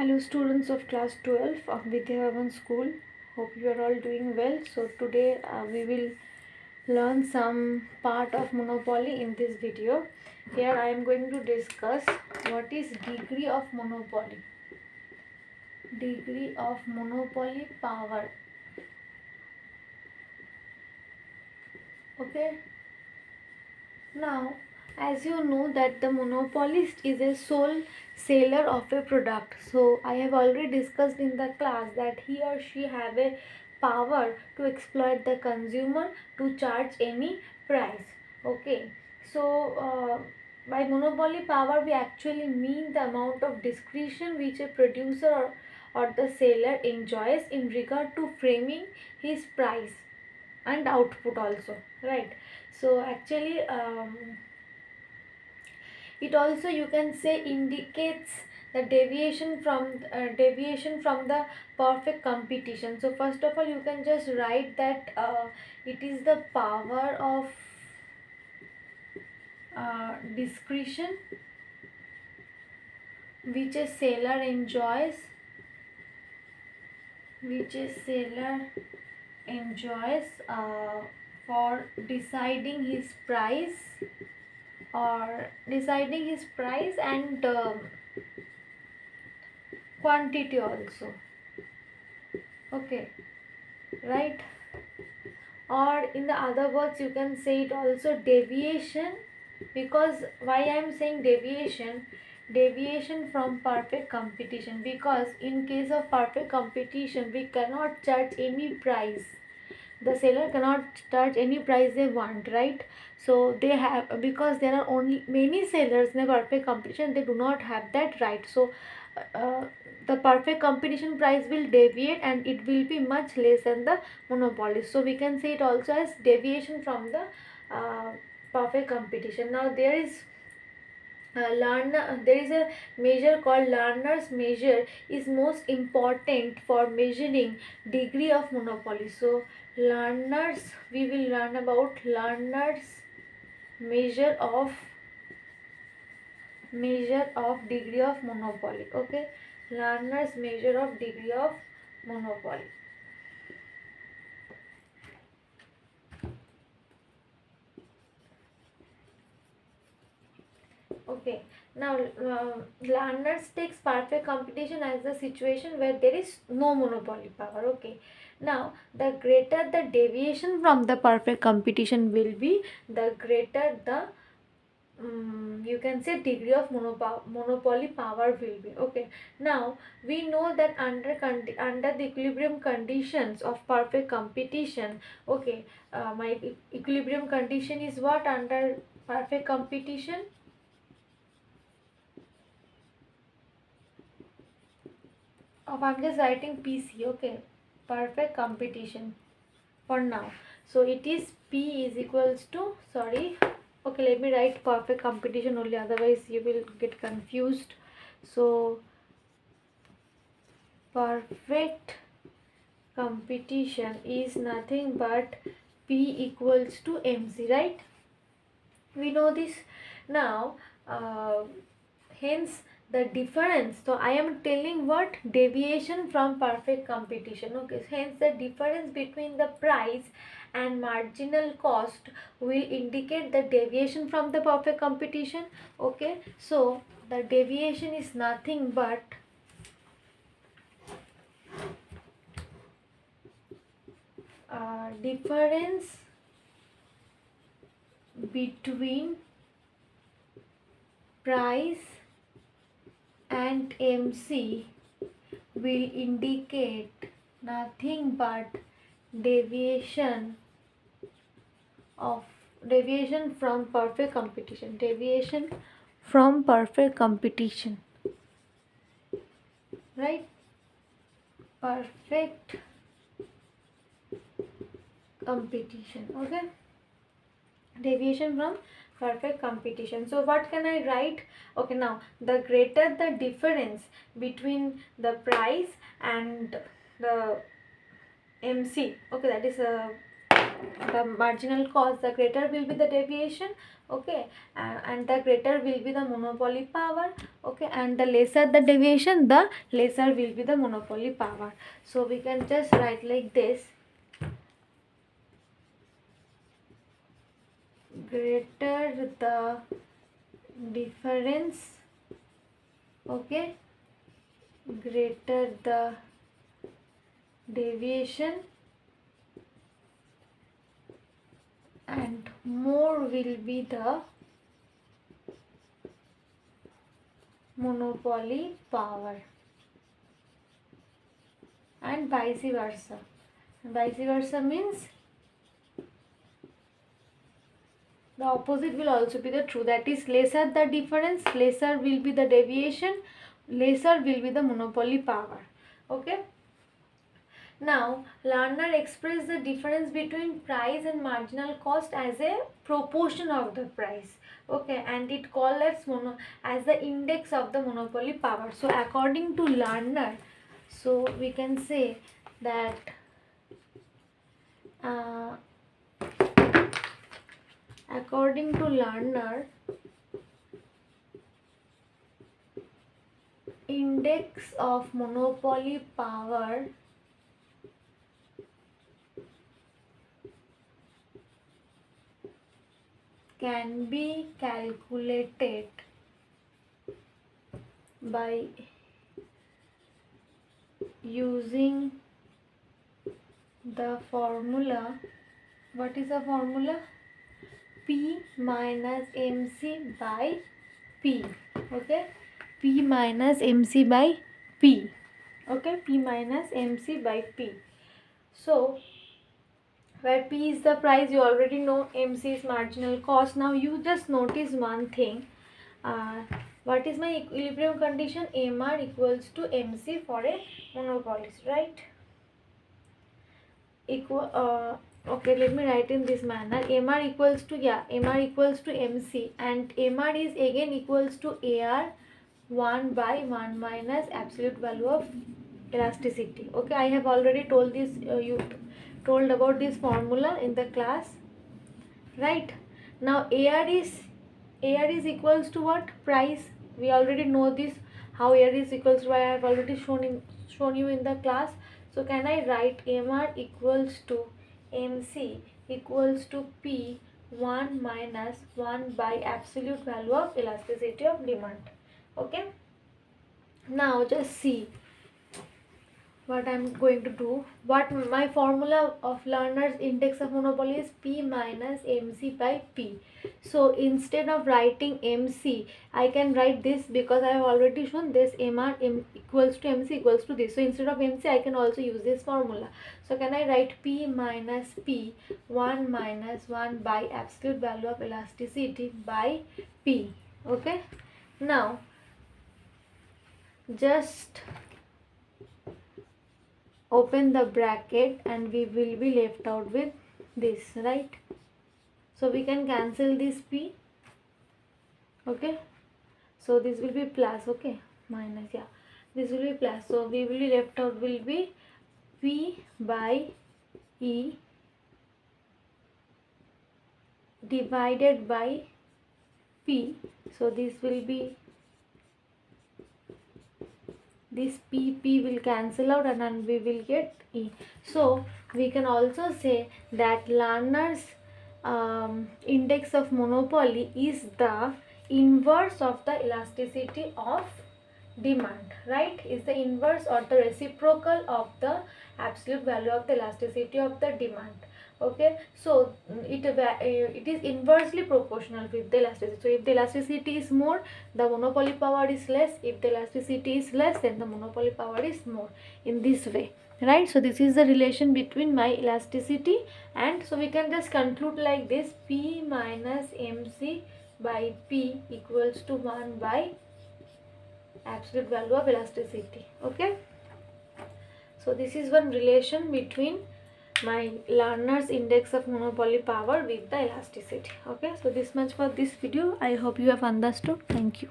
Hello students of class 12 of Vidya Bhavan School. Hope you are all doing well. So today we will learn some part of monopoly in this video. Here I am going to discuss what is degree of monopoly. Degree of monopoly power. Okay. Now, as you know that the monopolist is a sole seller of a product. So I have already discussed in the class that he or she have a power to exploit the consumer to charge any price. Okay. So by monopoly power we actually mean the amount of discretion which a producer or the seller enjoys in regard to framing his price and output also, right? So actually it also you can say indicates the deviation from the perfect competition. So first of all you can just write that it is the power of discretion which a seller enjoys, which a seller enjoys for deciding his price or deciding his price and quantity also. Okay, right? Or in the other words you can say it also deviation, because why I am saying deviation from perfect competition, because in case of perfect competition we cannot charge any price, the seller cannot charge any price they want, right? So they have, because there are only many sellers in a perfect competition, they do not have that right. So uh, the perfect competition price will deviate and it will be much less than the monopoly. So we can say it also as deviation from the perfect competition. Now there is there is a measure called Lerner's measure is most important for measuring degree of monopoly. So Lerner's, we will learn about Lerner's measure of degree of monopoly. Okay, Lerner's measure of degree of monopoly. Okay, now Lerner's takes perfect competition as the situation where there is no monopoly power. Okay, now the greater the deviation from the perfect competition will be, the greater the you can say degree of monopoly power will be. Okay, now we know that under the equilibrium conditions of perfect competition. Okay, my equilibrium condition is what under perfect competition? I'm just writing PC. Okay, perfect competition for now. So it is P is equals to, sorry, okay, let me write perfect competition only, otherwise you will get confused. So perfect competition is nothing but P equals to MC, right? We know this. Now hence the difference, so I am telling what deviation from perfect competition. Okay, hence the difference between the price and marginal cost will indicate the deviation from the perfect competition. Okay, so the deviation is nothing but difference between price and MC will indicate nothing but deviation of deviation from perfect competition, deviation from perfect competition, right? Perfect competition. Okay, deviation from perfect competition. So what can I write? Okay, now the greater the difference between the price and the MC, okay, that is the marginal cost, the greater will be the deviation, okay, and the greater will be the monopoly power, okay, and the lesser the deviation, the lesser will be the monopoly power. So we can just write like this: greater the difference, okay, greater the deviation, and more will be the monopoly power, and vice versa. Vice versa means the opposite will also be the true, that is, lesser the difference, lesser will be the deviation, lesser will be the monopoly power, okay. Now learner express the difference between price and marginal cost as a proportion of the price, okay, and it called as the index of the monopoly power. So according to learner, so we can say that according to learner, index of monopoly power can be calculated by using the formula. What is the formula? P minus MC by P, okay, P minus MC by P, okay, P minus MC by P. So where P is the price, you already know, MC is marginal cost. Now you just notice one thing, what is my equilibrium condition? MR equals to MC for a monopolist, right? Okay, let me write in this manner. MR equals to, MR equals to MC, and MR is again equals to AR 1 by 1 minus absolute value of elasticity, okay. I have already told this, you told about this formula in the class, right? Now AR is equals to what? Price. We already know this, how AR is equals to, I have already shown you in the class. So can I write MR equals to MC equals to P 1 minus 1 by absolute value of elasticity of demand, okay. Now just see what I'm going to do. What my formula of learner's index of monopoly is P minus MC by P. So instead of writing MC, I can write this, because I have already shown this MR equals to MC equals to this. So instead of MC, I can also use this formula. So can I write P minus P 1 minus 1 by absolute value of elasticity by P, okay. Now just open the bracket and we will be left out with this, right? So we can cancel this P, okay. So this will be plus, okay, minus, this will be plus. So we will be left out will be P by E divided by P. So this will be, this P will cancel out, and then we will get E. So we can also say that Lerner's index of monopoly is the inverse of the elasticity of demand, right? Is the inverse or the reciprocal of the absolute value of the elasticity of the demand, okay. So it is inversely proportional with the elasticity. So if the elasticity is more, the monopoly power is less. If the elasticity is less, then the monopoly power is more, in this way, right? So this is the relation between my elasticity, and so we can just conclude like this: P minus MC by P equals to 1 by absolute value of elasticity, okay. So this is one relation between my Lerner's index of monopoly power with the elasticity, okay. So this much for this video. I hope you have understood. Thank you.